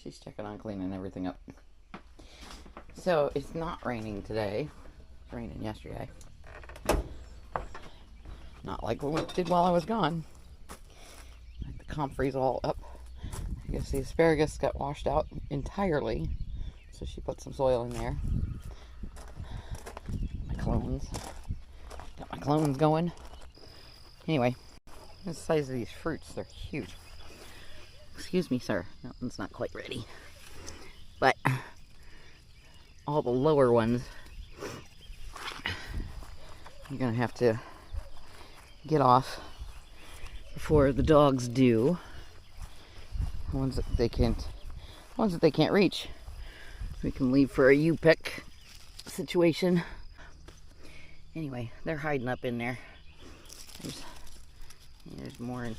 She's checking on cleaning everything up. So it's not raining today. It's raining yesterday. Not like what it did while I was gone. Like the comfrey's all up. I guess the asparagus got washed out entirely. So she put some soil in there. My clones. Got my clones going. Anyway, the size of these fruits, they're huge. Excuse me, sir. That one's not quite ready. But all the lower ones, you're gonna have to get off before the dogs do. The ones that they can't reach, we can leave for a U-pick situation. Anyway, they're hiding up in there. There's more, and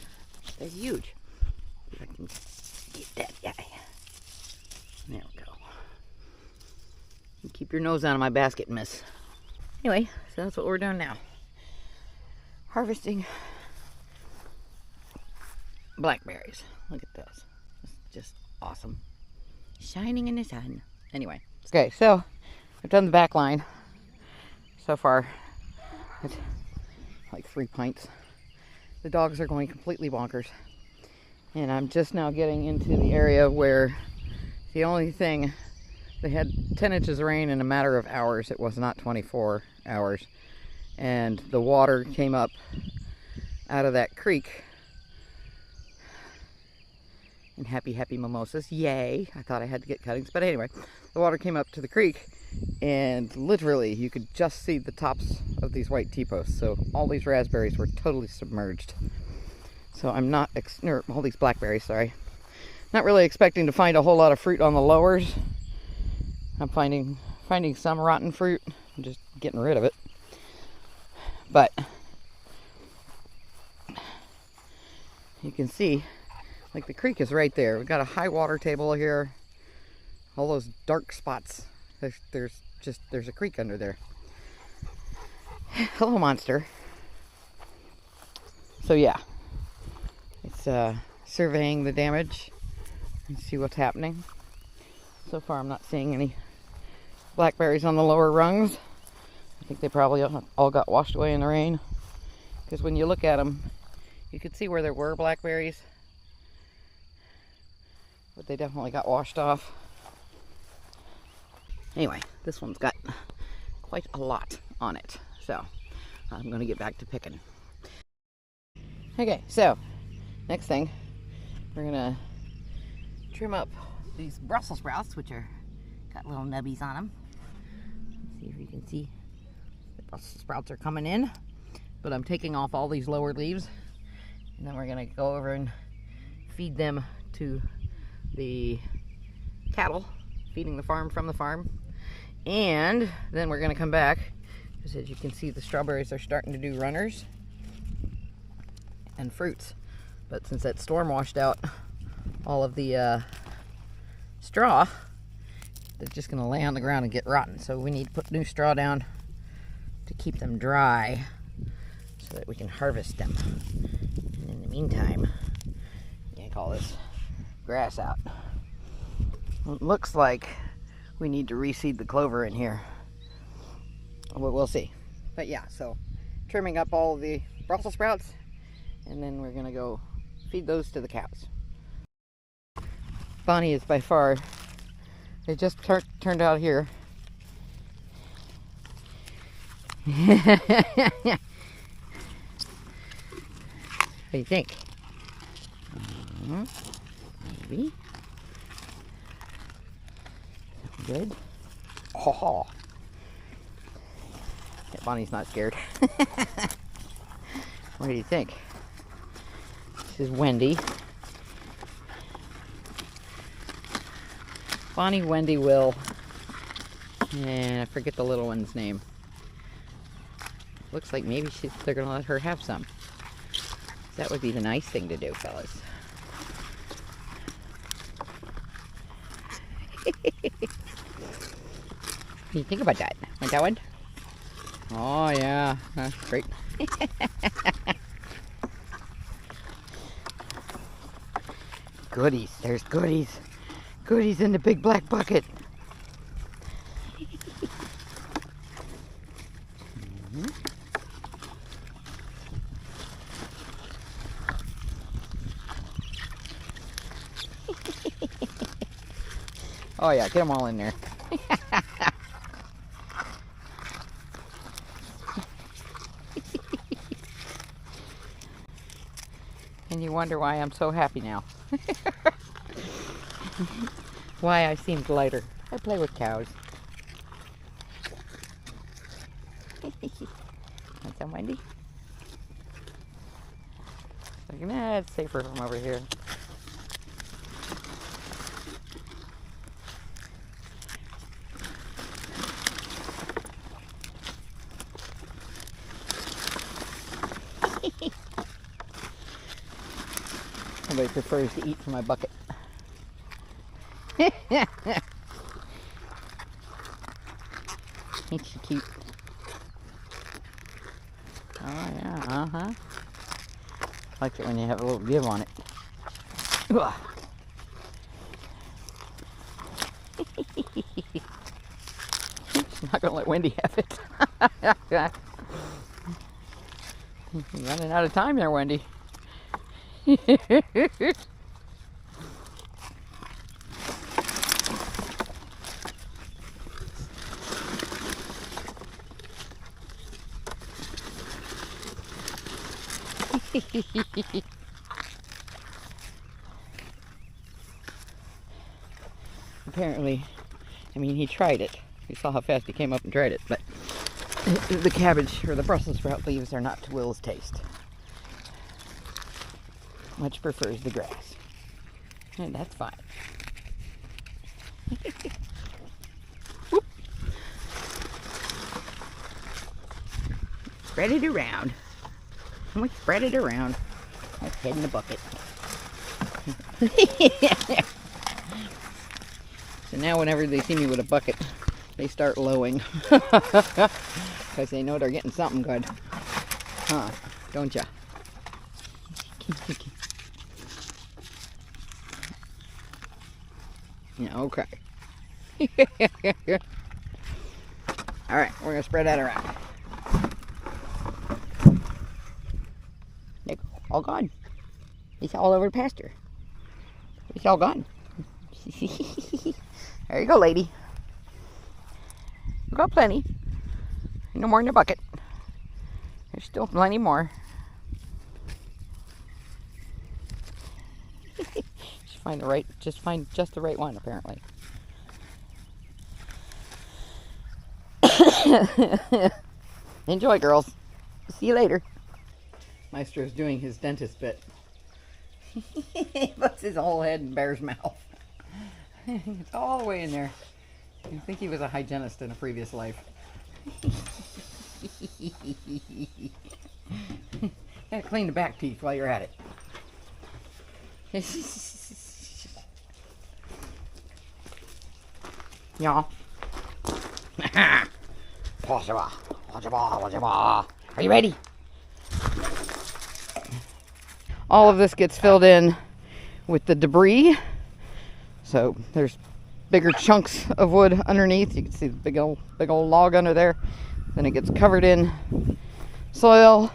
they're huge. If I can get that guy. There we go. You keep your nose out of my basket, miss. Anyway, so that's what we're doing now. Harvesting blackberries. Look at those. It's just awesome. Shining in the sun. Anyway. Okay, so I've done the back line. So far, it's like 3 pints. The dogs are going completely bonkers. And I'm just now getting into the area where the only thing, they had 10 inches of rain in a matter of hours. It was not 24 hours. And the water came up out of that creek. And happy mimosas, yay. I thought I had to get cuttings, but anyway, the water came up to the creek and literally you could just see the tops of these white T-posts. So all these raspberries were totally submerged. So I'm not, all these blackberries, sorry. Not really expecting to find a whole lot of fruit on the lowers. I'm finding some rotten fruit. I'm just getting rid of it. But you can see, like the creek is right there. We've got a high water table here. All those dark spots. There's a creek under there. Hello, monster. So yeah, it's surveying the damage and see what's happening. So far, I'm not seeing any blackberries on the lower rungs. I think they probably all got washed away in the rain. Because when you look at them, you could see where there were blackberries, but they definitely got washed off. Anyway, this one's got quite a lot on it, so I'm going to get back to picking. Okay, so next thing, we're going to trim up these Brussels sprouts, which are got little nubbies on them. Let's see if you can see the Brussels sprouts are coming in, but I'm taking off all these lower leaves, and then we're going to go over and feed them to the cattle, feeding the farm from the farm. And then we're going to come back, because as you can see, the strawberries are starting to do runners and fruits. But since that storm washed out all of the straw, they're just going to lay on the ground and get rotten. So we need to put new straw down to keep them dry so that we can harvest them. And in the meantime, yank all this grass out. It looks like we need to reseed the clover in here. We'll see. But yeah, so trimming up all the Brussels sprouts, and then we're gonna go feed those to the cows. Bonnie is by far, they just turned out here. What do you think? Maybe. Good. Oh, yeah, Bonnie's not scared. What do you think? This is Wendy. Bonnie, Wendy, Will, and I forget the little one's name. Looks like maybe they're gonna let her have some. That would be the nice thing to do, fellas. What do you think about that? Like that one? Oh yeah, that's great. Goodies, there's goodies. Good, he's in the big black bucket. Oh yeah, get them all in there. And you wonder why I'm so happy now. Why I seemed lighter. I play with cows. Want some, Wendy? Like, nah, it's safer from over here. Somebody prefers to eat from my bucket. Ain't she cute? Oh yeah, uh-huh. Like it when you have a little give on it. She's not gonna let Wendy have it. You're running out of time there, Wendy. Apparently, I mean, he tried it. You saw how fast he came up and tried it, but the cabbage or the Brussels sprout leaves are not to Will's taste. Much prefers the grass. And that's fine. Whoop. Spread it around. And we spread it around. Let's head in the bucket. So now whenever they see me with a bucket, they start lowing. Because they know they're getting something good. Huh, don't ya? Yeah, okay. Alright, we're going to spread that around. They're all gone. It's all over the pasture. It's all gone. There you go, lady. You got plenty. No more in the bucket. There's still plenty more. Just find just the right one, apparently. Enjoy, girls. See you later. Maestro's doing his dentist bit. He puts his whole head in Bear's mouth. It's all the way in there. I think he was a hygienist in a previous life. Gotta clean the back teeth while you're at it. Yeah. Are you ready? All of this gets filled in with the debris. So there's bigger chunks of wood underneath. You can see the big old log under there. Then it gets covered in soil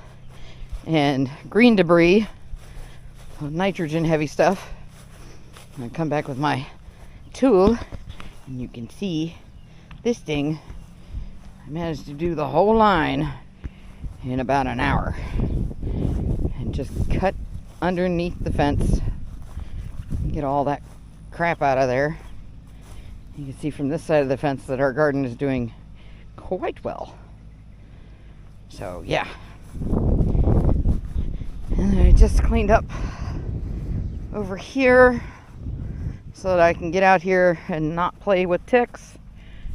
and green debris, nitrogen heavy stuff. And I come back with my tool, and you can see this thing. I managed to do the whole line in about an hour and just cut underneath the fence, get all that crap out of there. You can see from this side of the fence that our garden is doing quite well. So yeah, and I just cleaned up over here so that I can get out here and not play with ticks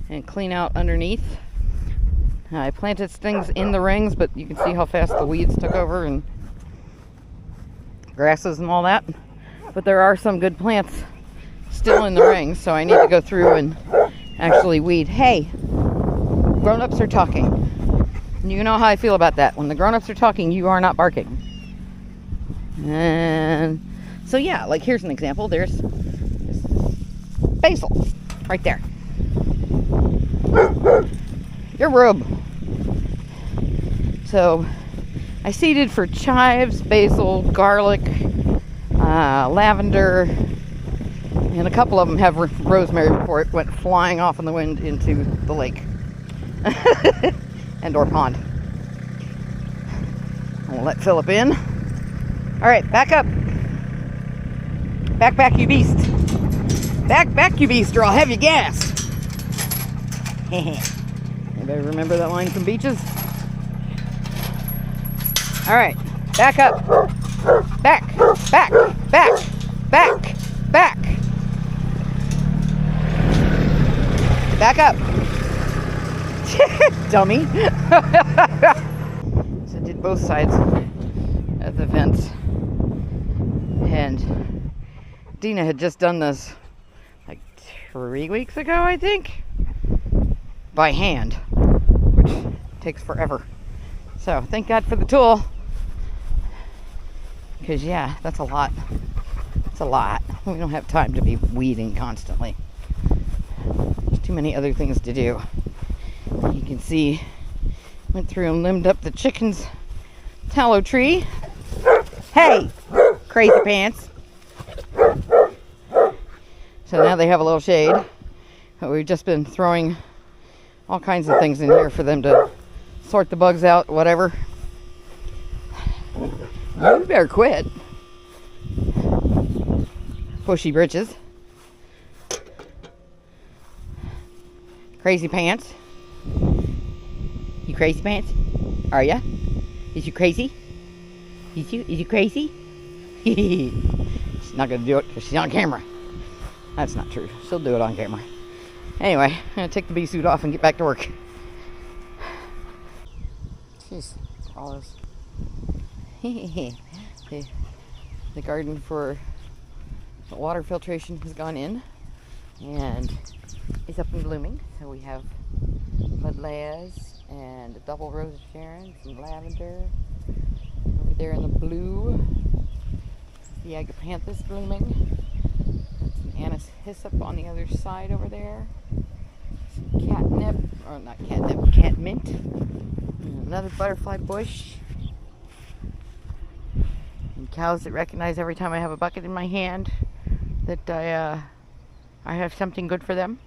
and clean out underneath. I planted things in the rings, but you can see how fast the weeds took over and grasses and all that. But there are some good plants still in the rings, so I need to go through and actually weed. Hey, grown-ups are talking. You know how I feel about that. When the grown-ups are talking, you are not barking. And so yeah, like here's an example. There's this basil. Right there. Your rub. So I seeded for chives, basil, garlic, lavender, and a couple of them have rosemary before it went flying off in the wind into the lake and or pond. I'll let Philip in. All right, back up. Back, you beast. Back, you beast, or I'll have you gassed. Anybody remember that line from Beaches? All right, back up. Back. Back up. Dummy. So I did both sides of the fence. And Dina had just done this like 3 weeks ago, I think. By hand. Which takes forever. So thank God for the tool. Because yeah, that's a lot. It's a lot. We don't have time to be weeding constantly. There's too many other things to do. You can see, went through and limbed up the chicken's tallow tree. Hey, crazy pants. So now they have a little shade. But we've just been throwing all kinds of things in here for them to sort the bugs out, whatever. You better quit. Bushy britches. Crazy pants. You crazy pants? Are ya? Is you crazy? Is you crazy? She's not gonna do it because she's on camera. That's not true. She'll do it on camera. Anyway, I'm gonna take the bee suit off and get back to work. Jeez, all those. The garden for the water filtration has gone in and is up and blooming. So we have buddleias and a double rose of Sharon, some lavender. Over there in the blue, the agapanthus blooming. Some anise hyssop on the other side over there. Some catnip, or not catnip, catmint. And another butterfly bush. And cows that recognize every time I have a bucket in my hand that I have something good for them.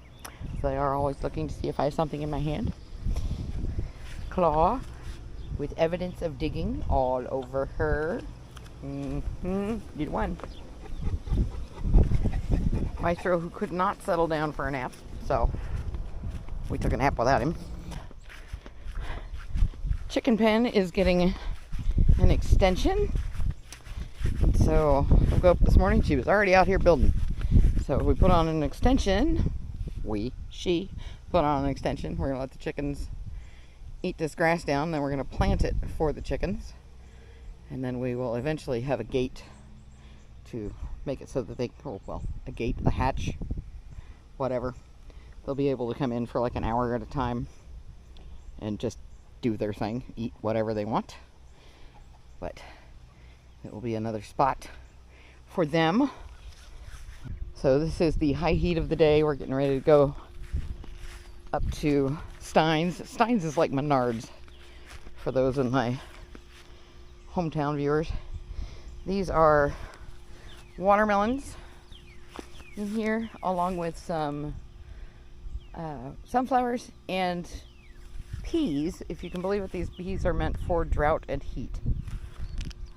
So they are always looking to see if I have something in my hand. Claw with evidence of digging all over her. Did one. Maestro, who could not settle down for a nap, so we took a nap without him. Chicken pen is getting an extension. So I woke up this morning, she was already out here building. So we put on an extension. She put on an extension. We're gonna let the chickens eat this grass down, then we're gonna plant it for the chickens. And then we will eventually have a gate to make it so that they, a gate, a hatch, whatever. They'll be able to come in for like an hour at a time and just do their thing, eat whatever they want. But it will be another spot for them. So this is the high heat of the day. We're getting ready to go up to Stein's. Stein's is like Menards for those in my hometown viewers. These are watermelons in here, along with some sunflowers and peas. If you can believe it, these peas are meant for drought and heat.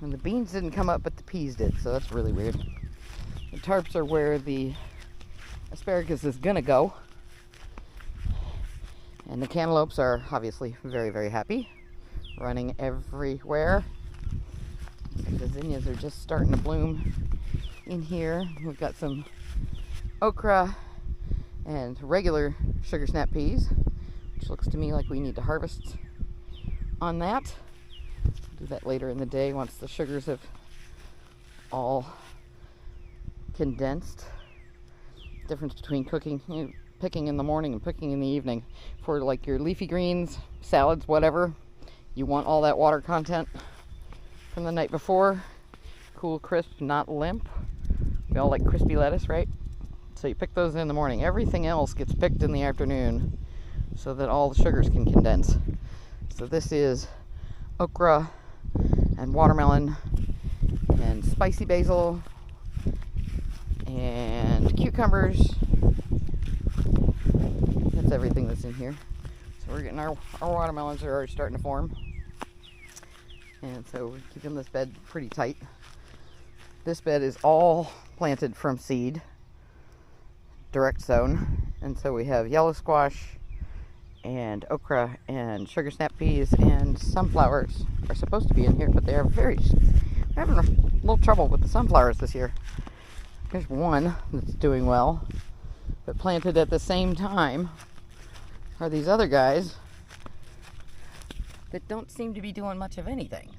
And the beans didn't come up, but the peas did, so that's really weird. The tarps are where the asparagus is gonna go. And the cantaloupes are obviously very, very happy, running everywhere. The zinnias are just starting to bloom in here. We've got some okra and regular sugar snap peas, which looks to me like we need to harvest on that. Do that later in the day once the sugars have all condensed. Difference between cooking, picking in the morning and picking in the evening. For like your leafy greens, salads, whatever, you want all that water content from the night before. Cool, crisp, not limp. We all like crispy lettuce, right? So you pick those in the morning. Everything else gets picked in the afternoon so that all the sugars can condense. So this is okra and watermelon and spicy basil and cucumbers. That's everything that's in here. So we're getting our watermelons are already starting to form. And so we're keeping this bed pretty tight. This bed is all planted from seed, direct sown. And so we have yellow squash and okra and sugar snap peas and sunflowers are supposed to be in here, but they are we're having a little trouble with the sunflowers this year. There's one that's doing well, but planted at the same time are these other guys that don't seem to be doing much of anything.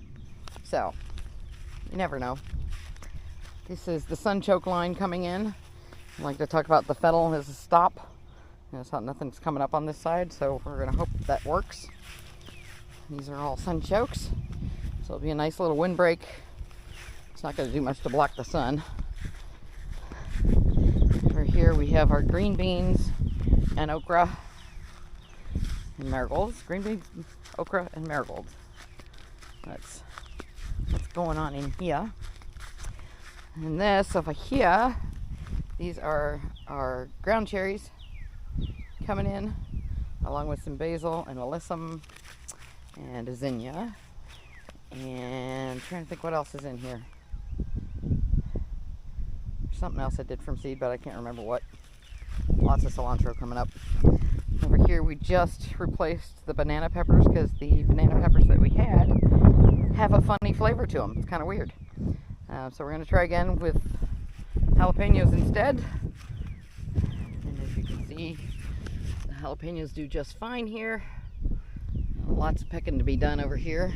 So, you never know. This is the sunchoke line coming in. I like to talk about the fennel as a stop. Notice how nothing's coming up on this side, so we're going to hope that works. These are all sunchokes, so it'll be a nice little windbreak. It's not going to do much to block the sun. Over here we have our green beans and okra and marigolds. Green beans, okra, and marigolds. That's what's going on in here. And this over here, these are our ground cherries coming in, along with some basil and alyssum and a zinnia. And I'm trying to think what else is in here. There's something else I did from seed, but I can't remember what. Lots of cilantro coming up. Over here we just replaced the banana peppers because the banana peppers that we had have a funny flavor to them. It's kind of weird. So we're going to try again with jalapenos instead. And as you can see, the jalapenos do just fine here. Lots of picking to be done over here.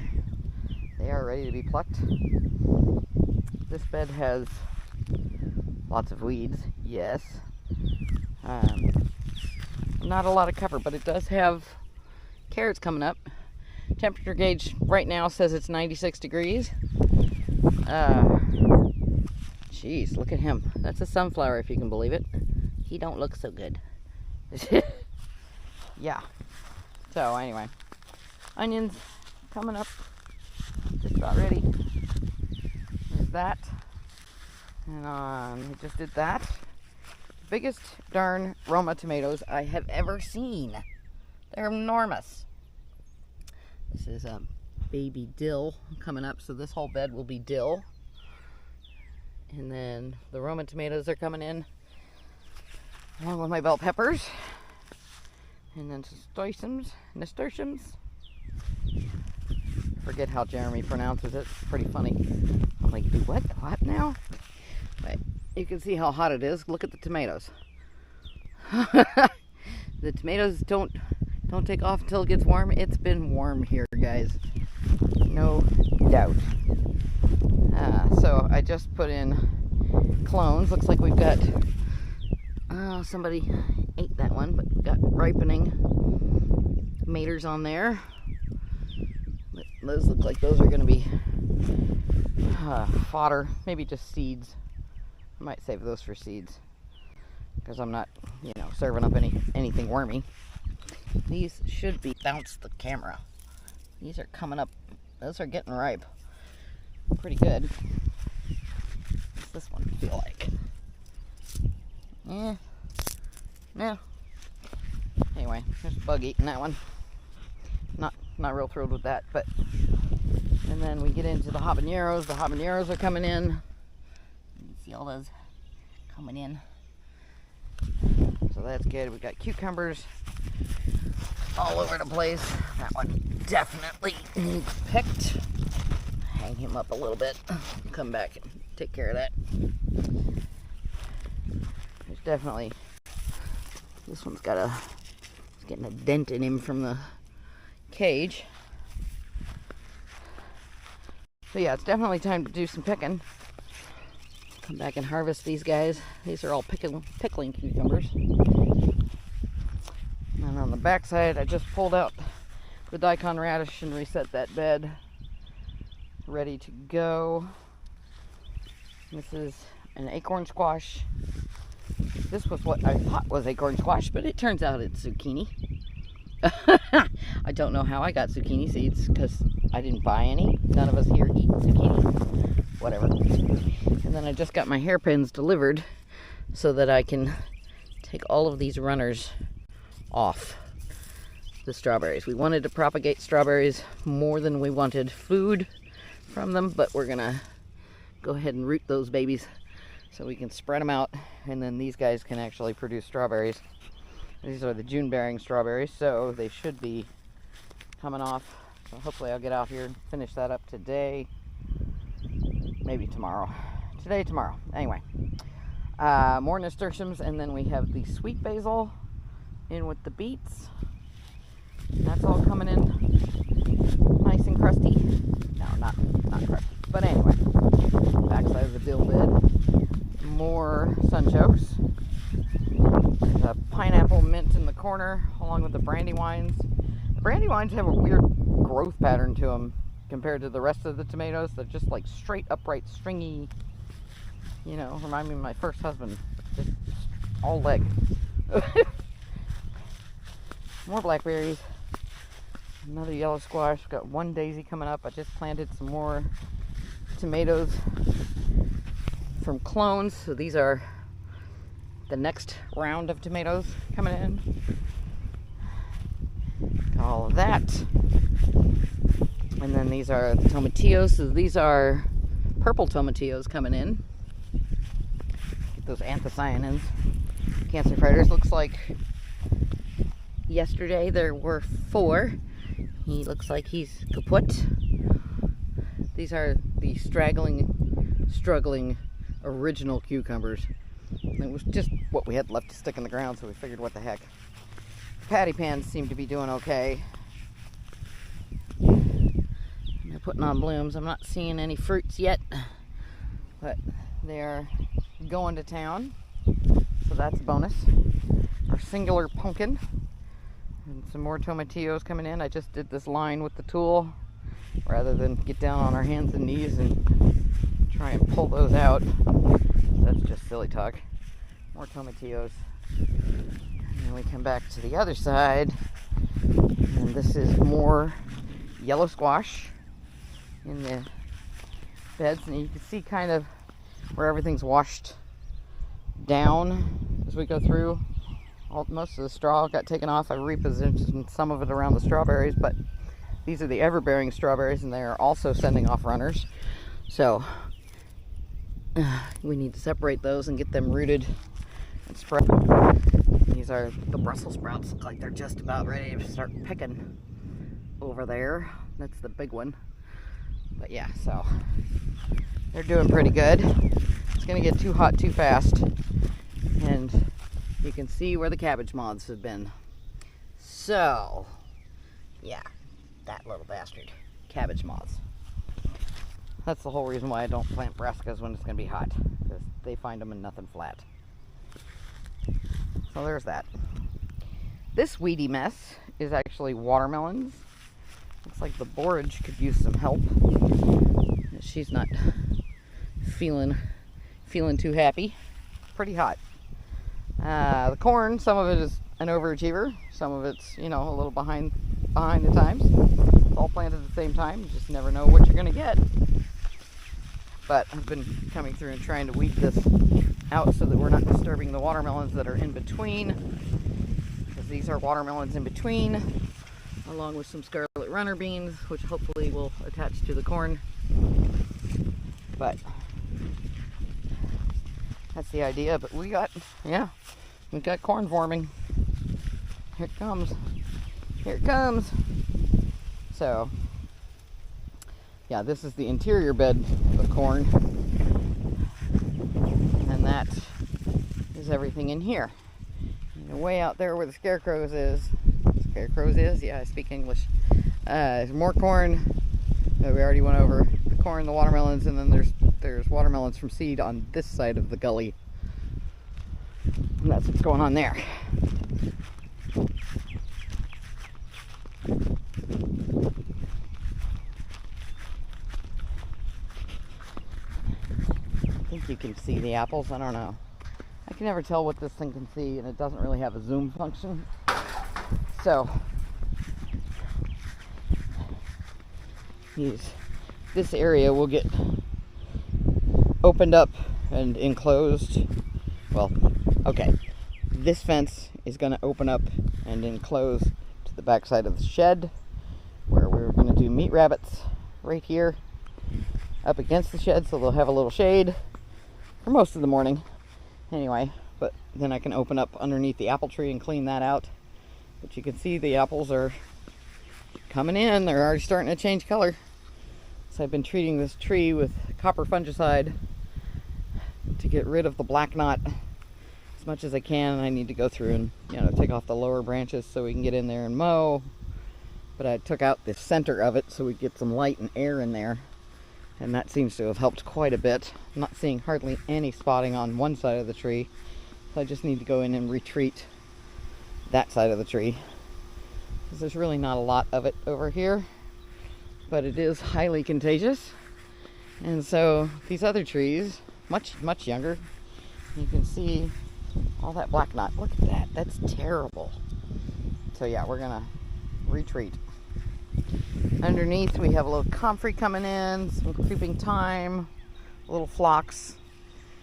They are ready to be plucked. This bed has lots of weeds, yes. Not a lot of cover, but it does have carrots coming up. Temperature gauge right now says it's 96 degrees. Jeez, look at him. That's a sunflower, if you can believe it. He don't look so good. Yeah. So anyway, onions coming up, just about ready. There's that. And I just did that. Biggest darn Roma tomatoes I have ever seen. They're enormous. This is a baby dill coming up, so this whole bed will be dill. And then the Roma tomatoes are coming in along with my bell peppers. And then some nasturtiums. Forget how Jeremy pronounces it. It's pretty funny. I'm like, what now? But you can see how hot it is. Look at the tomatoes. The tomatoes don't take off until it gets warm. It's been warm here, guys. No doubt. So I just put in clones. Looks like we've got, somebody ate that one, but got ripening tomatoes on there. But those look like those are going to be fodder, maybe just seeds. I might save those for seeds because I'm not, serving up anything wormy. These should be, bounce the camera. These are coming up. Those are getting ripe. Pretty good. What's this one feel like? Yeah. Anyway, there's a bug eating that one. Not real thrilled with that, but and then we get into the habaneros. The habaneros are coming in. You can see all those coming in. So that's good. We got cucumbers all over the place. That one definitely needs picked. Hang him up a little bit. Come back and take care of that. There's definitely, this one's got it's getting a dent in him from the cage. So yeah, it's definitely time to do some picking. Come back and harvest these guys. These are all pickling cucumbers. And on the back side, I just pulled out the daikon radish and reset that bed. Ready to go. This is an acorn squash This was what I thought was acorn squash, but it turns out it's zucchini. I don't know how I got zucchini seeds because I didn't buy any. None of us here eat zucchini. Whatever. And then I just got my hairpins delivered so that I can take all of these runners off the strawberries. We wanted to propagate strawberries more than we wanted food from them, but we're gonna go ahead and root those babies so we can spread them out, and then these guys can actually produce strawberries. These are the June bearing strawberries, so they should be coming off. So hopefully I'll get out here and finish that up today, maybe tomorrow. Today, tomorrow. Anyway, more nasturtiums, and then we have the sweet basil in with the beets. That's all coming in nice and crusty. No, not crusty. But anyway, backside of the dill bed, more sunchokes. There's a pineapple mint in the corner, along with the brandywines. The brandywines have a weird growth pattern to them compared to the rest of the tomatoes. They're just like straight, upright, stringy. You know, remind me of my first husband. Just all leg. More blackberries. Another yellow squash. Got one daisy coming up. I just planted some more tomatoes from clones. So these are the next round of tomatoes coming in. Got all of that. And then these are the tomatillos. So these are purple tomatillos coming in. Get those anthocyanins. Cancer fighters. Looks like yesterday there were 4. He looks like he's kaput. These are the struggling original cucumbers. It was just what we had left to stick in the ground, so we figured what the heck. Patty pans seem to be doing okay. They're putting on blooms. I'm not seeing any fruits yet, but they're going to town, so that's a bonus. Our singular pumpkin. And some more tomatillos coming in. I just did this line with the tool rather than get down on our hands and knees and try and pull those out. That's just silly talk. More tomatillos. And then we come back to the other side, and this is more yellow squash in the beds, and you can see kind of where everything's washed down as we go through. Most of the straw got taken off. I repositioned some of it around the strawberries, but these are the ever-bearing strawberries, and they are also sending off runners. So we need to separate those and get them rooted and spread. These are the Brussels sprouts. Look like they're just about ready to start picking over there. That's the big one. But yeah, so they're doing pretty good. It's gonna get too hot too fast, and you can see where the cabbage moths have been. So, yeah, that little bastard. Cabbage moths. That's the whole reason why I don't plant brassicas when it's going to be hot, because they find them in nothing flat. So there's that. This weedy mess is actually watermelons. Looks like the borage could use some help. She's not feeling too happy. Pretty hot. The corn, some of it is an overachiever, some of it's, you know, a little behind the times. It's all planted at the same time. You just never know what you're going to get. But I've been coming through and trying to weed this out so that we're not disturbing the watermelons that are in between, because these are watermelons in between, along with some scarlet runner beans, which hopefully will attach to the corn. But that's the idea. But we got corn forming. Here it comes. Here it comes. So, yeah, this is the interior bed of corn. And that is everything in here. And way out there where the scarecrows is, yeah, I speak English. There's more corn that we already went over. The corn, the watermelons, and then there's watermelons from seed on this side of the gully. And that's what's going on there. I think you can see the apples. I don't know. I can never tell what this thing can see, and it doesn't really have a zoom function. So this area will get opened up and enclosed. Well, okay, this fence is going to open up and enclose to the back side of the shed, where we're going to do meat rabbits right here up against the shed, so they'll have a little shade for most of the morning anyway. But then I can open up underneath the apple tree and clean that out. But you can see the apples are coming in. They're already starting to change color. So I've been treating this tree with copper fungicide to get rid of the black knot as much as I can. I need to go through and, you know, take off the lower branches so we can get in there and mow. But I took out the center of it so we get some light and air in there, and that seems to have helped quite a bit. I'm not seeing hardly any spotting on one side of the tree, so I just need to go in and retreat that side of the tree, because there's really not a lot of it over here, but it is highly contagious. And so these other trees, much younger, you can see all that black knot. Look at that, that's terrible. So yeah, we're gonna retreat. Underneath we have a little comfrey coming in, some creeping thyme, little phlox.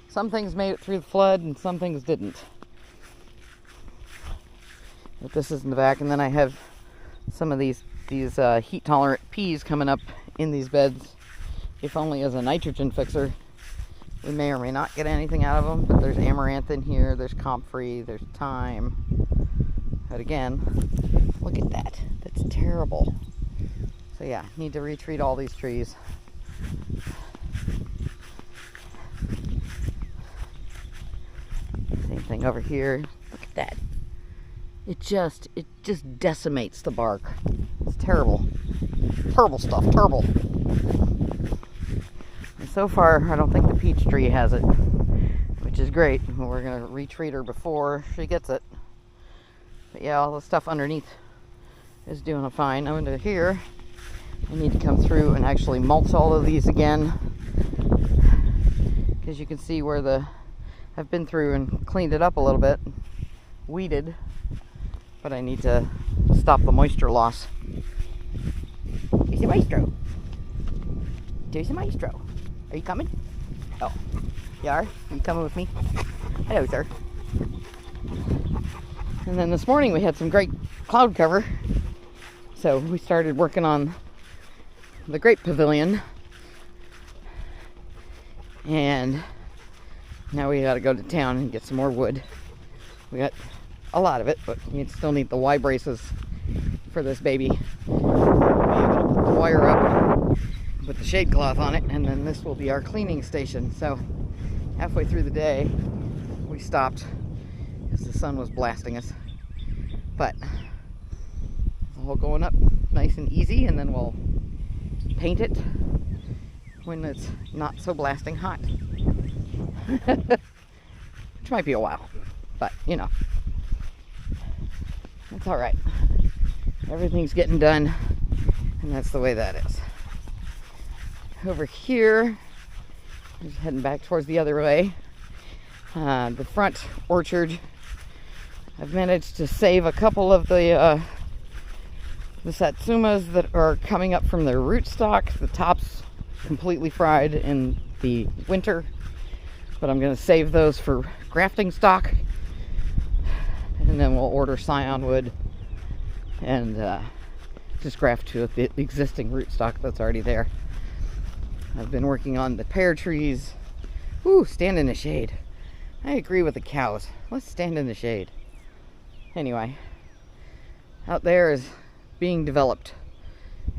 Some things made it through the flood and some things didn't. But this is in the back, and then I have some of these heat tolerant peas coming up in these beds, if only as a nitrogen fixer. We may or may not get anything out of them, but there's amaranth in here, there's comfrey, there's thyme. But again, look at that, that's terrible. So yeah, need to retreat all these trees. Same thing over here. Look at that. It just decimates the bark. It's terrible. Terrible stuff, terrible. And so far, I don't think the peach tree has it, which is great. We're gonna retreat her before she gets it. But yeah, all the stuff underneath is doing fine. Under here, I need to come through and actually mulch all of these again, because you can see where I've been through and cleaned it up a little bit, weeded, but I need to stop the moisture loss. There's a maestro. There's a maestro. Are you coming? Oh, you are? Are you coming with me? Hello, sir. And then this morning we had some great cloud cover, so we started working on the grape pavilion, and now we got to go to town and get some more wood. We got a lot of it, but we still need the Y braces for this baby. We'll be able to put the wire up, put the shade cloth on it, and then this will be our cleaning station. So halfway through the day we stopped because the sun was blasting us, but it's all going up nice and easy, and then we'll paint it when it's not so blasting hot. Which might be a while, but you know, it's all right. Everything's getting done, and that's the way that is. Over here, just heading back towards the other way, the front orchard, I've managed to save a couple of the satsumas that are coming up from their rootstock. The top's completely fried in the winter, but I'm going to save those for grafting stock, and then we'll order scion wood and just graft to the existing rootstock that's already there. I've been working on the pear trees. Ooh, stand in the shade. I agree with the cows. Let's stand in the shade. Anyway, out there is being developed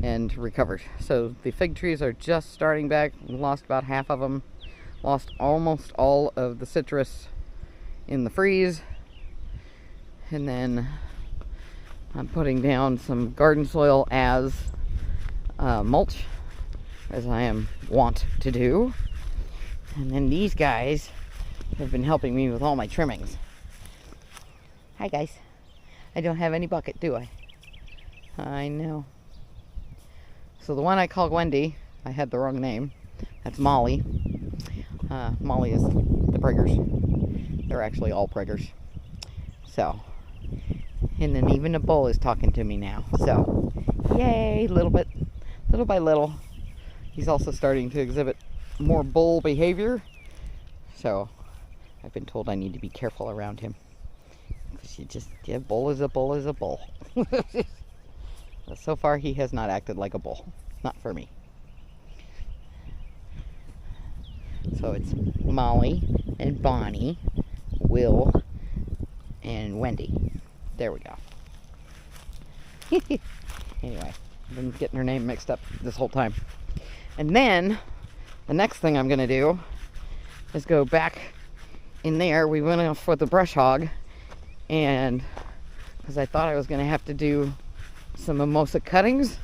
and recovered. So the fig trees are just starting back. We lost about half of them. Lost almost all of the citrus in the freeze. And then I'm putting down some garden soil as mulch, as I am wont to do. And then these guys have been helping me with all my trimmings. Hi guys. I don't have any bucket, do I? I know. So the one I call Wendy, I had the wrong name. That's Molly. Molly is the Briggers. They're actually all preggers. So, and then even a bull is talking to me now. So, yay, little by little. He's also starting to exhibit more bull behavior. So, I've been told I need to be careful around him. Because bull is a bull is a bull. So far, he has not acted like a bull. Not for me. So it's Molly and Bonnie, Will, and Wendy. There we go. Anyway, I've been getting her name mixed up this whole time. And then, the next thing I'm going to do is go back in there. We went off with the brush hog, and because I thought I was going to have to do some mimosa cuttings,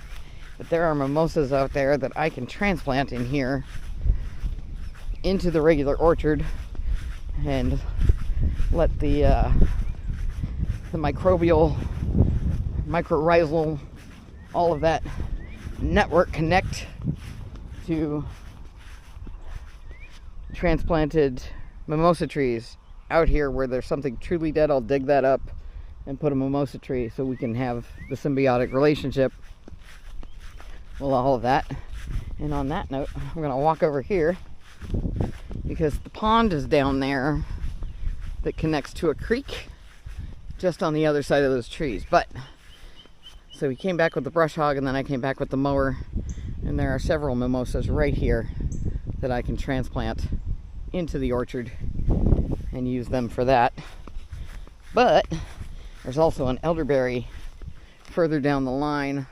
but there are mimosas out there that I can transplant in here into the regular orchard and let the microbial, mycorrhizal, all of that network connect to transplanted mimosa trees out here. Where there's something truly dead, I'll dig that up and put a mimosa tree so we can have the symbiotic relationship. Well, all of that. And on that note, I'm going to walk over here because the pond is down there that connects to a creek just on the other side of those trees. But so we came back with the brush hog, and then I came back with the mower, and there are several mimosas right here that I can transplant into the orchard and use them for that. But there's also an elderberry further down the line,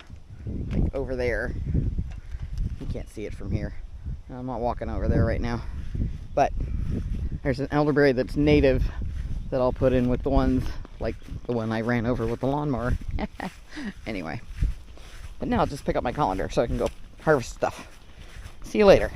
like over there. You can't see it from here. I'm not walking over there right now. But there's an elderberry that's native that I'll put in with the ones like the one I ran over with the lawnmower. Anyway, but now I'll just pick up my colander so I can go harvest stuff. See you later.